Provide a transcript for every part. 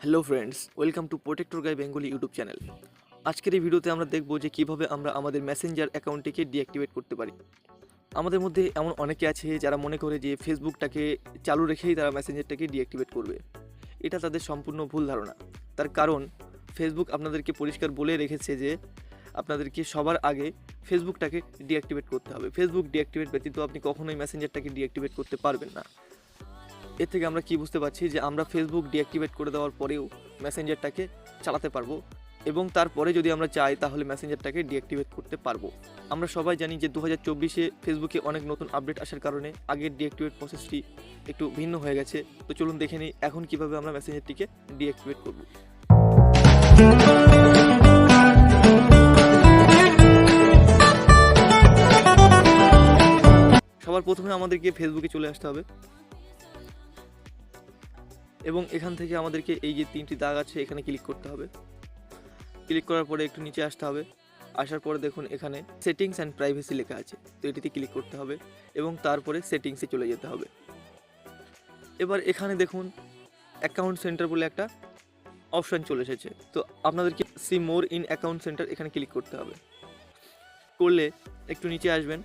Hello friends, welcome to protector guy Bengali YouTube channel. আজকের এই ভিডিওতে আমরা দেখব যে কীভাবে আমরা আমাদের মেসেঞ্জার অ্যাকাউন্টটিকে ডিঅ্যাক্টিভেট করতে পারি। আমাদের মধ্যে এমন অনেকে আছে যারা মনে করে যে ফেসবুকটাকে চালু রেখেই তারা মেসেঞ্জারটাকে ডিঅ্যাক্টিভেট করবে। এটা তাদের সম্পূর্ণ ভুল ধারণা। তার কারণ ফেসবুক আপনাদেরকে পরিষ্কার বলে রেখেছে যে আপনাদেরকে সবার আগে ফেসবুকটাকে ডিঅ্যাক্টিভেট করতে হবে। ফেসবুক ডিঅ্যাক্টিভেট ব্যতীত আপনি কখনোই মেসেঞ্জারটাকে ডিঅ্যাক্টিভেট করতে পারবেন না। এর থেকে আমরা কি বুঝতে পারছি যে আমরা ফেসবুক ডিঅ্যাক্টিভেট করে দেওয়ার পরেও মেসেঞ্জারটাকে চালাতে পারবো এবং তারপরে যদি আমরা চাই তাহলে মেসেঞ্জারটাকে ডিঅ্যাক্টিভেট করতে পারবো। আমরা সবাই জানি যে 2024-এ ফেসবুকে অনেক নতুন আপডেট আসার কারণে আগের ডিঅ্যাক্টিভেট প্রসেসটি একটু ভিন্ন হয়ে গেছে। তো চলুন দেখে নিই এখন কীভাবে আমরা মেসেঞ্জারটিকে ডিঅ্যাক্টিভেট করব। সবার প্রথমে আমাদেরকে ফেসবুকে চলে আসতে হবে এবং এখান থেকে আমাদেরকে এই যে তিনটি দাগ আছে এখানে ক্লিক করতে হবে। ক্লিক করার পরে একটু নিচে আসতে হবে। আসার পরে দেখুন এখানে সেটিংস অ্যান্ড প্রাইভেসি লেখা আছে, তো এটিতে ক্লিক করতে হবে এবং তারপরে সেটিংসে চলে যেতে হবে। এবার এখানে দেখুন অ্যাকাউন্ট সেন্টার বলে একটা অপশান চলে এসেছে, তো আপনাদেরকে see more in account centre এখানে ক্লিক করতে হবে। করলে একটু নিচে আসবেন,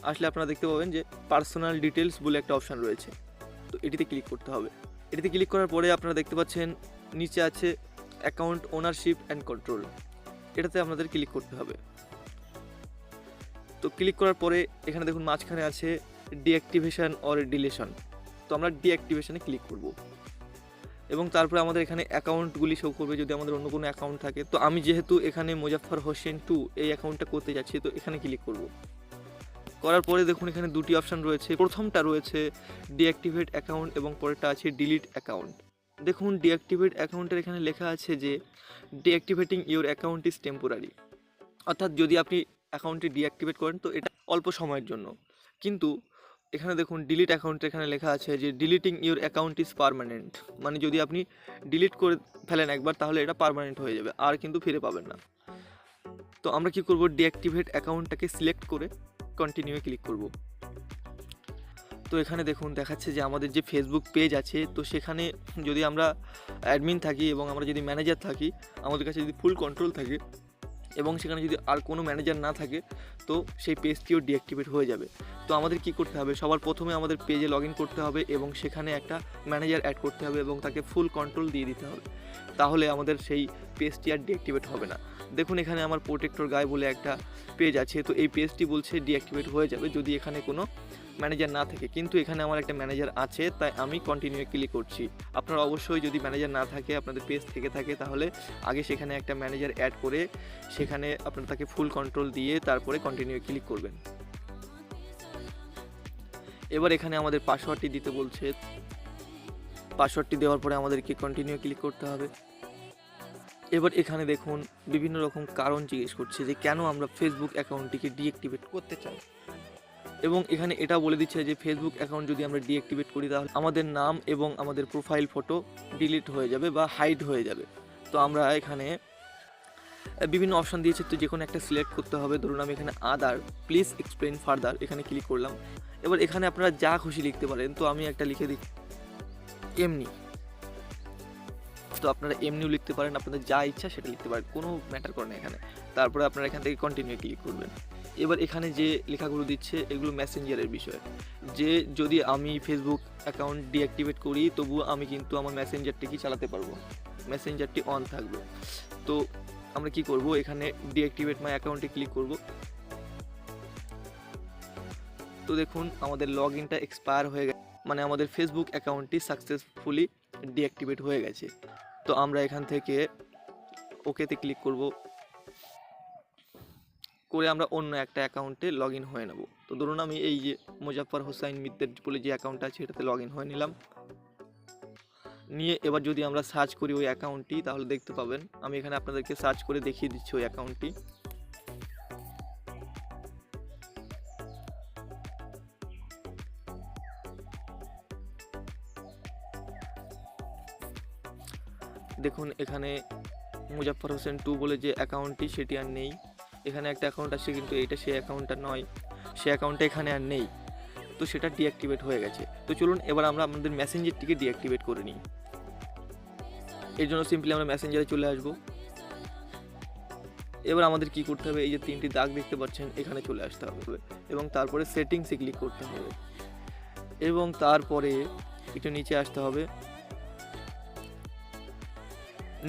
আসলে আপনারা দেখতে পাবেন যে পার্সোনাল ডিটেলস বলে একটা অপশান রয়েছে, তো এটিতে ক্লিক করতে হবে। এটিতে ক্লিক করার পরে আপনারা দেখতে পাচ্ছেন নিচে আছে অ্যাকাউন্ট ওনারশিপ অ্যান্ড কন্ট্রোল, এটাতে আপনাদের ক্লিক করতে হবে। তো ক্লিক করার পরে এখানে দেখুন মাঝখানে আছে ডিঅ্যাক্টিভেশন অর ডিলেশন, তো আমরা ডিঅ্যাক্টিভেশনে ক্লিক করব এবং তারপরে আমাদের এখানে অ্যাকাউন্টগুলি শো করবে যদি আমাদের অন্য কোনো অ্যাকাউন্ট থাকে। তো আমি যেহেতু এখানে মোজাফফর হোসেন 2 এই অ্যাকাউন্টটা করতে যাচ্ছি, তো এখানে ক্লিক করব। করার পরে দেখুন এখানে দুটি অপশান রয়েছে, প্রথমটা রয়েছে ডিঅ্যাক্টিভেট অ্যাকাউন্ট এবং পরেরটা আছে ডিলিট অ্যাকাউন্ট। দেখুন ডিঅ্যাক্টিভেট অ্যাকাউন্টের এখানে লেখা আছে যে ডিঅ্যাক্টিভেটিং ইউর অ্যাকাউন্ট ইজ টেম্পোরারি, অর্থাৎ যদি আপনি অ্যাকাউন্টটি ডিঅ্যাক্টিভেট করেন তো এটা অল্প সময়ের জন্য। কিন্তু এখানে দেখুন ডিলিট অ্যাকাউন্টে এখানে লেখা আছে যে deleting your account is permanent, মানে যদি আপনি ডিলিট করে ফেলেন একবার তাহলে এটা পার্মানেন্ট হয়ে যাবে, আর কিন্তু ফিরে পাবেন না। তো আমরা কি করব, ডিঅ্যাক্টিভেট অ্যাকাউন্টটাকে সিলেক্ট করে কন্টিনিউয়ে ক্লিক করব। তো এখানে দেখুন দেখাচ্ছে যে আমাদের যে ফেসবুক পেজ আছে, তো সেখানে যদি আমরা অ্যাডমিন থাকি এবং আমরা যদি ম্যানেজার থাকি, আমাদের কাছে যদি ফুল কন্ট্রোল থাকে এবং সেখানে যদি আর কোনো ম্যানেজার না থাকে তো সেই পেজটিও ডিঅ্যাক্টিভেট হয়ে যাবে। তো আমাদের কি করতে হবে, সবার প্রথমে আমাদের পেজে লগ ইন করতে হবে এবং সেখানে একটা ম্যানেজার অ্যাড করতে হবে এবং তাকে ফুল কন্ট্রোল দিয়ে দিতে হবে, তাহলে আমাদের সেই পেজটি আর ডিঅ্যাক্টিভেট হবে না। দেখুন এখানে আমার প্রোটেক্টর গাই বলে একটা পেজ আছে, তো এই পেজটি বলছে ডিঅ্যাক্টিভেট হয়ে যাবে যদি এখানে কোনো ম্যানেজার না থাকে, কিন্তু এখানে আমার একটা ম্যানেজার আছে তাই আমি কন্টিনিউ ক্লিক করছি। আপনারা অবশ্যই যদি ম্যানেজার না থাকে, আপনাদের পেজ থেকে থাকে, তাহলে আগে সেখানে একটা ম্যানেজার অ্যাড করে সেখানে আপনারা তাকে ফুল কন্ট্রোল দিয়ে তারপরে কন্টিনিউ ক্লিক করবেন। এবার এখানে আমাদের পাসওয়ার্ডটি দিতে বলছে, পাসওয়ার্ডটি দেওয়ার পরে আমাদেরকে কন্টিনিউ ক্লিক করতে হবে। এবার এখানে দেখুন বিভিন্ন রকম কারণ জিজ্ঞেস করছে যে কেন আমরা ফেসবুক অ্যাকাউন্টটিকে ডিঅ্যাক্টিভেট করতে চাই, এবং এখানে এটা বলে দিচ্ছে যে ফেসবুক অ্যাকাউন্ট যদি আমরা ডিঅ্যাক্টিভেট করি তাহলে আমাদের নাম এবং আমাদের প্রোফাইল ফটো ডিলিট হয়ে যাবে বা হাইড হয়ে যাবে। তো আমরা এখানে বিভিন্ন অপশান দিয়েছে, তো যে কোনো একটা সিলেক্ট করতে হবে। ধরুন আমি এখানে আদার প্লিজ এক্সপ্লেন ফার্দার এখানে ক্লিক করলাম। এবার এখানে আপনারা যা খুশি লিখতে পারেন, তো আমি একটা লিখে দিই এমনি, তো আপনারা এমনিও লিখতে পারেন, আপনাদের যা ইচ্ছা সেটা লিখতে পারেন, কোনো ম্যাটার করে না এখানে। তারপরে আপনারা এখান থেকে কন্টিনিউ ক্লিক করবেন। এবার এখানে যে লেখাগুলো দিচ্ছে এগুলো মেসেঞ্জারের বিষয়, যে যদি আমি ফেসবুক অ্যাকাউন্ট ডিঅ্যাক্টিভেট করি তবুও আমি কিন্তু আমার মেসেঞ্জারটিকে চালাতে পারবো, মেসেঞ্জারটি অন থাকবে। তো আমরা কি করব, এখানে ডিঅ্যাক্টিভেট মাই অ্যাকাউন্টে ক্লিক করব। তো দেখুন আমাদের লগ ইনটা এক্সপায়ার হয়ে গেছে, মানে আমাদের ফেসবুক অ্যাকাউন্টটি সাকসেসফুলি ডিঅ্যাক্টিভেট হয়ে গেছে। তো আমরা এখান থেকে ওকেতে ক্লিক করব, করে আমরা অন্য একটা অ্যাকাউন্টে লগ ইন হয়ে নেব। তো ধরুন আমি এই যে মোজাফফর হোসাইন মিত্রের বলে যে অ্যাকাউন্ট আছে এটাতে লগ ইন হয়ে নিলাম। নিয়ে এবার যদি আমরা সার্চ করি ওই অ্যাকাউন্টটি তাহলে দেখতে পাবেন, আমি এখানে আপনাদেরকে সার্চ করে দেখিয়ে দিচ্ছি ওই অ্যাকাউন্টটি। দেখুন এখানে মুজাফফর হোসেন 2 বলে যে অ্যাকাউন্টটি সেটি আর নেই, এখানে একটা অ্যাকাউন্ট আছে কিন্তু এটা সেই অ্যাকাউন্টটা নয়, সেই অ্যাকাউন্টটা এখানে আর নেই, তো সেটা ডিঅ্যাক্টিভেট হয়ে গেছে। তো চলুন এবার আমরা আমাদের মেসেঞ্জারটিকে ডিঅ্যাক্টিভেট করে নিই। এর জন্য সিম্পলি আমরা মেসেঞ্জারে চলে আসবো। এবার আমাদের কি করতে হবে, এই যে 3টি দাগ দেখতে পাচ্ছেন এখানে চলে আসতে হবে এবং তারপরে সেটিংসে ক্লিক করতে হবে এবং তারপরে একটু নিচে আসতে হবে।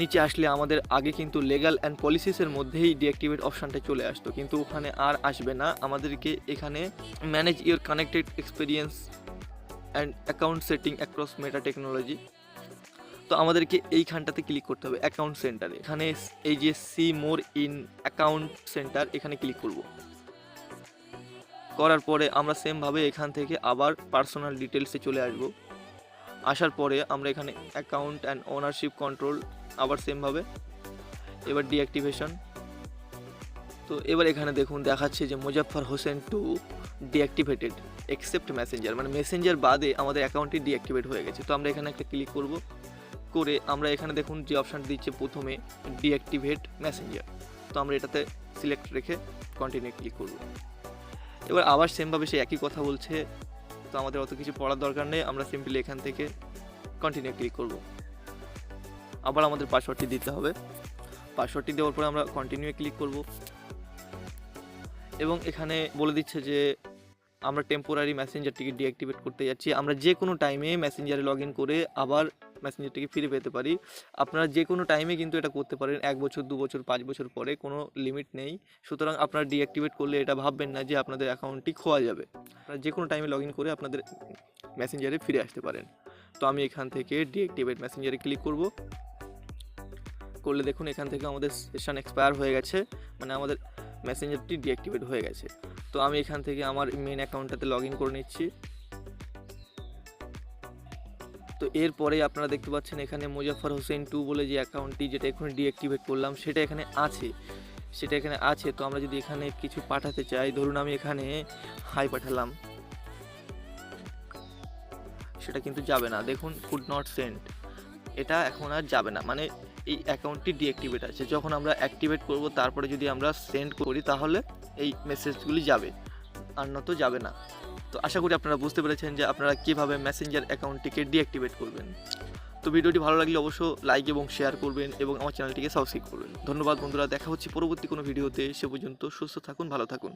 নিচে আসলে আমাদের আগে কিন্তু লিগ্যাল অ্যান্ড পলিসিসের মধ্যেই ডিঅ্যাক্টিভেট অপশানটা চলে আসতো, কিন্তু ওখানে আর আসবে না। আমাদেরকে এখানে manage your connected experience and account setting across meta technology, তো আমাদেরকে এইখানটাতে ক্লিক করতে হবে অ্যাকাউন্ট সেন্টারে। এখানে এই যে see more in account centre এখানে ক্লিক করব। করার পরে আমরা সেমভাবে এখান থেকে আবার পার্সোনাল ডিটেলসে চলে আসব। আসার পরে আমরা এখানে অ্যাকাউন্ট অ্যান্ড ওনারশিপ কন্ট্রোল আবার সেমভাবে, এবার ডিঅ্যাক্টিভেশন। তো এবার এখানে দেখুন দেখাচ্ছে যে Muzaffar Hossain to deactivated except Messenger, মানে মেসেঞ্জার বাদে আমাদের অ্যাকাউন্টটি ডিঅ্যাক্টিভেট হয়ে গেছে। তো আমরা এখানে একটা ক্লিক করব, করে আমরা এখানে দেখুন যে অপশানটা দিচ্ছে প্রথমে ডিঅ্যাক্টিভেট মেসেঞ্জার, তো আমরা এটাতে সিলেক্ট রেখে কন্টিনিউ ক্লিক করব। এবার আবার সেমভাবে সে একই কথা বলছে, তো আমাদের অত কিছু পড়ার দরকার নেই, আমরা সিম্পলি এখান থেকে কন্টিনিউ ক্লিক করব। আবার আমাদের পাসওয়ার্ডটি দিতে হবে, পাসওয়ার্ডটি দেওয়ার পরে আমরা কন্টিনিউ ক্লিক করব এবং এখানে বলে দিচ্ছে যে আমরা টেম্পোরারি মেসেঞ্জারটিকে ডিঅ্যাক্টিভেট করতে যাচ্ছি। আমরা যে কোনো টাইমে মেসেঞ্জারে লগ ইন করে আবার মেসেঞ্জারটিকে ফিরে পেতে পারি। আপনারা যে কোনো টাইমে কিন্তু এটা করতে পারেন, 1 বছর 2 বছর 5 বছর পরে, কোনো লিমিট নেই। সুতরাং আপনারা ডিঅ্যাক্টিভেট করলে এটা ভাববেন না যে আপনাদের অ্যাকাউন্টটি খোয়া যাবে। আপনারা যে কোনো টাইমে লগ ইন করে আপনাদের মেসেঞ্জারে ফিরে আসতে পারেন। তো আমি এখান থেকে ডিঅ্যাক্টিভেট মেসেঞ্জারে ক্লিক করব। করলে দেখুন এখান থেকে আমাদের সেশন এক্সপায়ার হয়ে গেছে, মানে আমাদের মেসেঞ্জারটি ডিঅ্যাক্টিভেট হয়ে গেছে। তো আমি এখান থেকে আমার মেন অ্যাকাউন্টটাতে লগ ইন করে নিচ্ছি। তো এরপরে আপনারা দেখতে পাচ্ছেন এখানে মুজাফফর হোসেন 2 বলে যে অ্যাকাউন্টটি, যেটা এখানে ডিঅ্যাক্টিভেট করলাম, সেটা এখানে আছে। তো আমরা যদি এখানে কিছু পাঠাতে চাই, ধরুন আমি এখানে হাই পাঠালাম, সেটা কিন্তু যাবে না। দেখুন কুড নট সেন্ড, এটা এখন আর যাবে না, মানে এই অ্যাকাউন্টটি ডিঅ্যাক্টিভেট আছে। যখন আমরা অ্যাক্টিভেট করব তারপরে যদি আমরা সেন্ড করি তাহলে এই মেসেজগুলি যাবে, আর নয়তো যাবে না। তো আশা করি আপনারা বুঝতে পেরেছেন যে আপনারা কীভাবে মেসেঞ্জার অ্যাকাউন্টটিকে ডিঅ্যাক্টিভেট করবেন। তো ভিডিওটি ভালো লাগলে অবশ্যই লাইক এবং শেয়ার করবেন এবং আমার চ্যানেলটিকে সাবস্ক্রাইব করবেন। ধন্যবাদ বন্ধুরা, দেখা হচ্ছে পরবর্তী কোনো ভিডিওতে। সে পর্যন্ত সুস্থ থাকুন, ভালো থাকুন।